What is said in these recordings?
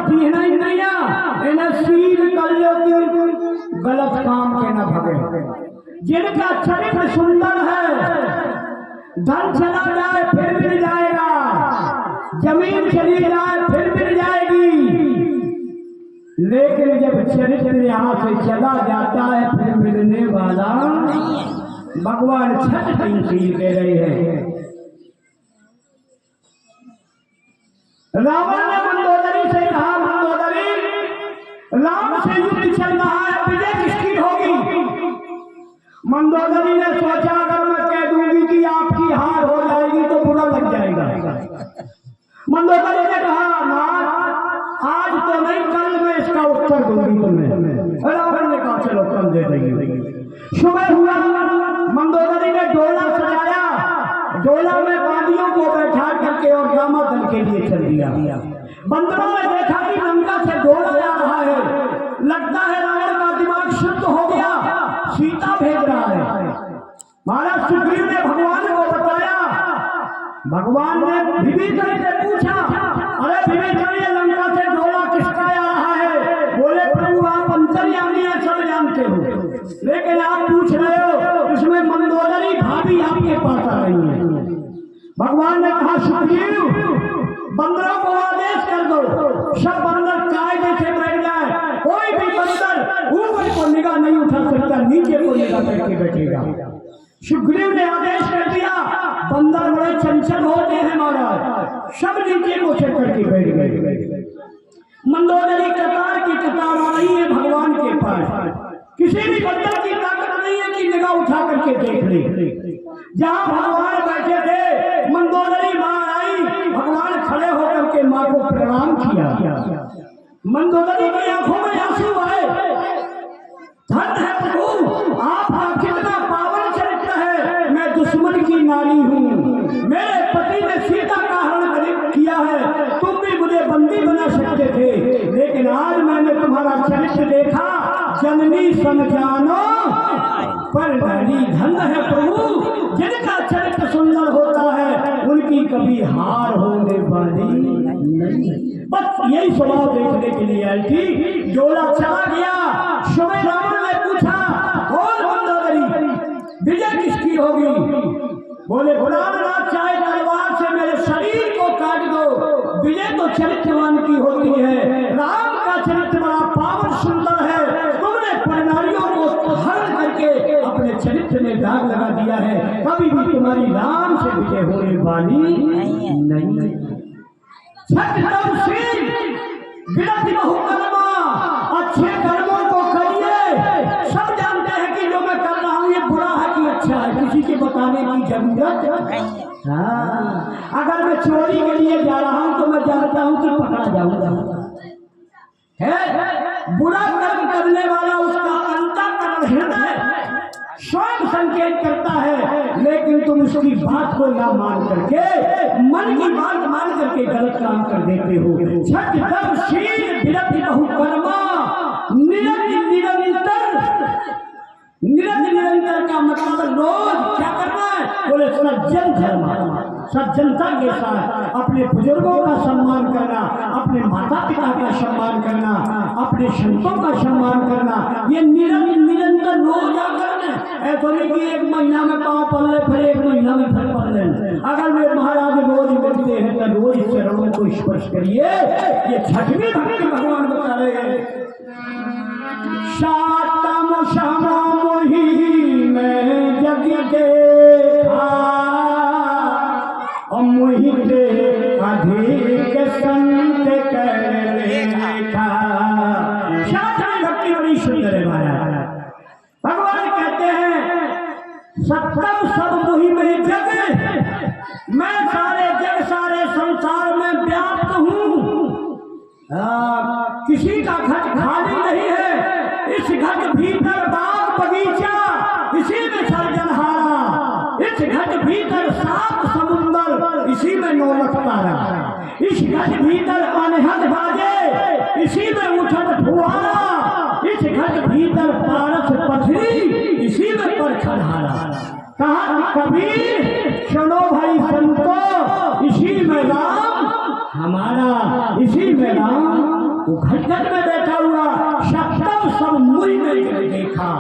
तीन इंद्रिया इन्हें सील कर लो कि गलत काम के न भगे। जिनका चरित्र सुंदर है, धन चला जाए फिर मिल जाएगा, जमीन चली जाए फिर मिल जाएगी, लेकिन जब चरित्र यहाँ से चला जाता है फिर मिलने वाला भगवान छठ सील दे रहे हैं। रावण ने मंदोदरी से कहा, मंदोदरी राम से युद्ध चल रहा है, विजय किसकी होगी? मंदोदरी ने सोचा अगर मैं कह दूंगी कि आपकी हार हो जाएगी तो बुरा लग जाएगा। मंदोदरी ने कहा ना, आज तो नहीं, कल मैं इसका उत्तर दूंगी तुम्हें। रावण ने कहा चलो कल दे देंगे। सुबह हुआ, मंदोदरी ने डोला सजाया, डोला में बांदियों को बैठा करके और ड्रामा दल के लिए चल दिया। बंदरों ने देखा कि लंका से डोला आ रहा है, लगता है रावण का दिमाग शुद्ध हो गया, सीता भेज रहा है। महाराज सुग्रीव ने भगवान को बताया, भगवान ने विभीषण से पूछा, अरे विभीषण ये लंका से डोला किसका आ रहा है? बोले प्रभु आप अंतर्यामी हैं, सब जानते हो, लेकिन आप पूछ रहे हो, इसमें मंदोदरी भाभी आपके पास आ रही है। भगवान ने कहा सुग्रीव बंदरों को आदेश कर दो, सब बंदर कायदे से बैठ जाए, कोई भी बंदर ऊपर को निगाह नहीं उठा सकता, नीचे को निगाह करके बैठेगा। सुग्रीव ने आदेश कर दिया, बंदर बड़े चंचल होते हैं महाराज, सब नीचे को चढ़ करके बैठ गए। मंदोदरी कतार की कतार आ रही है भगवान के पास, किसी भी बंदर की ताकत नहीं है कि निगाह उठा करके देख ले। जहां भगवान बैठे थे मंदोदरी मां आई, भगवान खड़े होकर के मां को प्रणाम किया। मंदोदरी की आंखों में आंसू आए, धन है प्रभु आपका कितना पावन चरित्र है, मैं दुश्मन की नारी हूँ, मेरे पति ने सीता का हरण किया है, तुम भी मुझे बंदी बना सकते थे, लेकिन आज मैंने तुम्हारा चरित्र देखा, जननी समझानो पर नारी धन है प्रभु। जिनका चरित्र सुंदर होता है उनकी कभी हार होने वाली नहीं। बस यही स्वभाव देखने के लिए आई थी। डोला चला गया, सुबह रावण ने पूछा बोल मंदोदरी विजय किसकी होगी? बोले भोलानाथ चाहे तलवार से मेरे शरीर को काट दो, विजय तो चरित्रवान की होती है। राम का चरित्र बड़ा पावन सुंदर है, तुमने प्रणालियों को हरण करके अपने चरित्र में दाग लगा दिया है, कभी भी तुम्हारी राम से विजय होने वाली नहीं। विरति बहुकर्मा, अच्छे कर्मों को करिए। सब जानते हैं कि जो मैं कर रहा हूँ ये बुरा है कि अच्छा है, किसी के बताने की जरूरत नहीं। हाँ, अगर मैं चोरी के लिए जा रहा हूँ तो मैं जानता हूँ कि पकड़ा जाऊंगा। है बुरा कर्म करने वाला उसका अंतःकरण हृदय स्वयं संकेत करता है, लेकिन तुम उसकी बात को ना मान करके, मन की बात मान करके गलत काम कर देते हो। छठ तब शील विरति बहुकर्मा, निरंतर निरंतर का मतलब रोज क्या करना है? बोले सज्जन धर्म, सज्जनता के साथ अपने बुजुर्गों का सम्मान करना, अपने माता पिता का सम्मान करना, अपने संतों का सम्मान करना, ये निरंतर रोज करना। ऐसा नहीं कि एक महीना में पाँव पढ़ ले फिर एक महीना में फिर पढ़ ले। अगर वे महाराज रोज मिलते हैं तो रोज चरणों को स्पर्श करिए। ये छठवीं भक्ति भगवान बता रहे हैं। सातम श्यामा मोही में जग देखा, और मोही दे अधिक संत कर लेखा। सातवीं भक्ति बड़ी सुंदर है महाराज। भगवान कहते हैं सप्तम सब मोही में जग, मैं सारे जग सारे संसार में व्याप्त हूँ। किसी का घर खाली नहीं है, इस घर भीतर बाग बगीचा, इसी में सर्जनहारा, इस घर भीतर सात समुंदर, इसी में नौलख तारा, इस घर भीतर अनहद बाजे, इसी में उठत फुहारा, इस घर भीतर पारस पथरी, इसी में परखड़हारा। कहा कबीर सुनो भाई संतो, इसी में राम हमारा, इसी में राम वो खंडन में बैठा हुआ सप्तम सब मुझ में देखा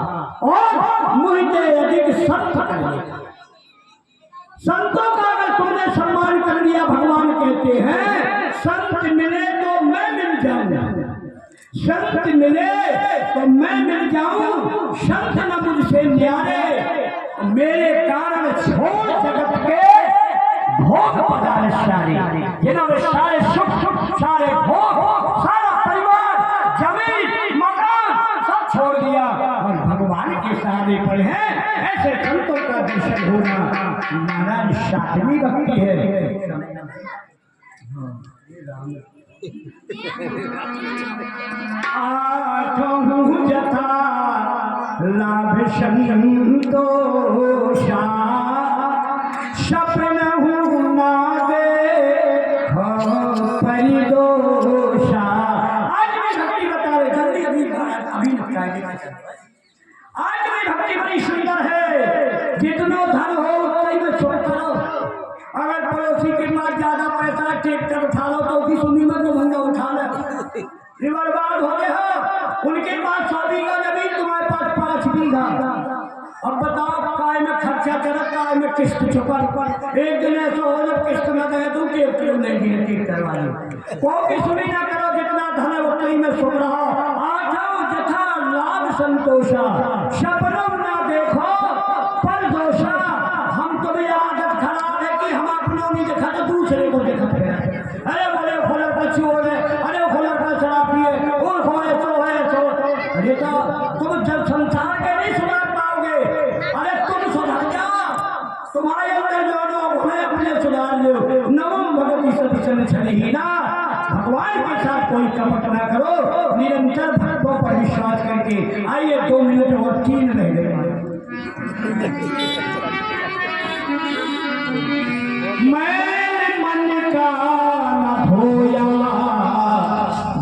और मुझे अधिक संत कर देखा। संतों का अगर तुमने सम्मान कर दिया, भगवान कहते हैं संत मिले तो मैं मिल जाऊं, संत मिले तो मैं मिल जाऊं, संत न मुझसे न्यारे, मेरे कारण छोड़ जगत के भोग पदार सारे, जिन्होंने सारे सुख सारे भोग सारा परिवार जमीन मकान सब छोड़ दिया और भगवान के सहारे पर हैं, ऐसे संतों का दर्शन होना महाराज सातवीं भक्ति है। आठों जथा लाभ संतोषा सपन हूँ ना देखो परिदोषा। आज भी भक्ति बता रहे, जल्दी अभी आज भी भक्ति बड़ी सुंदर है। जितना धन हो उतना ही में छोड़ करो। अगर पड़ोसी के पास ज्यादा पैसा ट्रैक्टर उठा लो तो उसकी सुनी मत जो भंगा उठा लो, बर्बाद हो गए हो। उनके पास 100 बीघा जमीन, तुम्हारे पास 5 बीघा। अब बताओ काय में खर्चा करा, काय में किस्त चुका। एक दिन ऐसा हो जब किस्त न दे तो क्यों नहीं गिनती करवा ली। कोई सुनी ना करो, जितना धन है उतना ही में सुन रहा। आ जाओ जथा लाभ संतोषा सपनों ना देखो पर दोषा। हम तुम्हें आदत खराब है कि हम अपनों नहीं देखा तो दूसरे को देखते हैं। अरे बोले खोले बच्ची हो गए, अरे खोले पर शराब पिए और खोए तो है तो। अरे तो तुम जब संसार के नहीं सुधार पाओगे, अरे तुम सुधार जाओ, तुम्हारे अंदर जो लोग हैं अपने सुधार लो। नवम भगवती सती चलेगी ना। भगवान के साथ कोई कपट ना करो, निरंतर भक्तों पर विश्वास करके। आइए 2 मिनट और 3 रह गए। मैं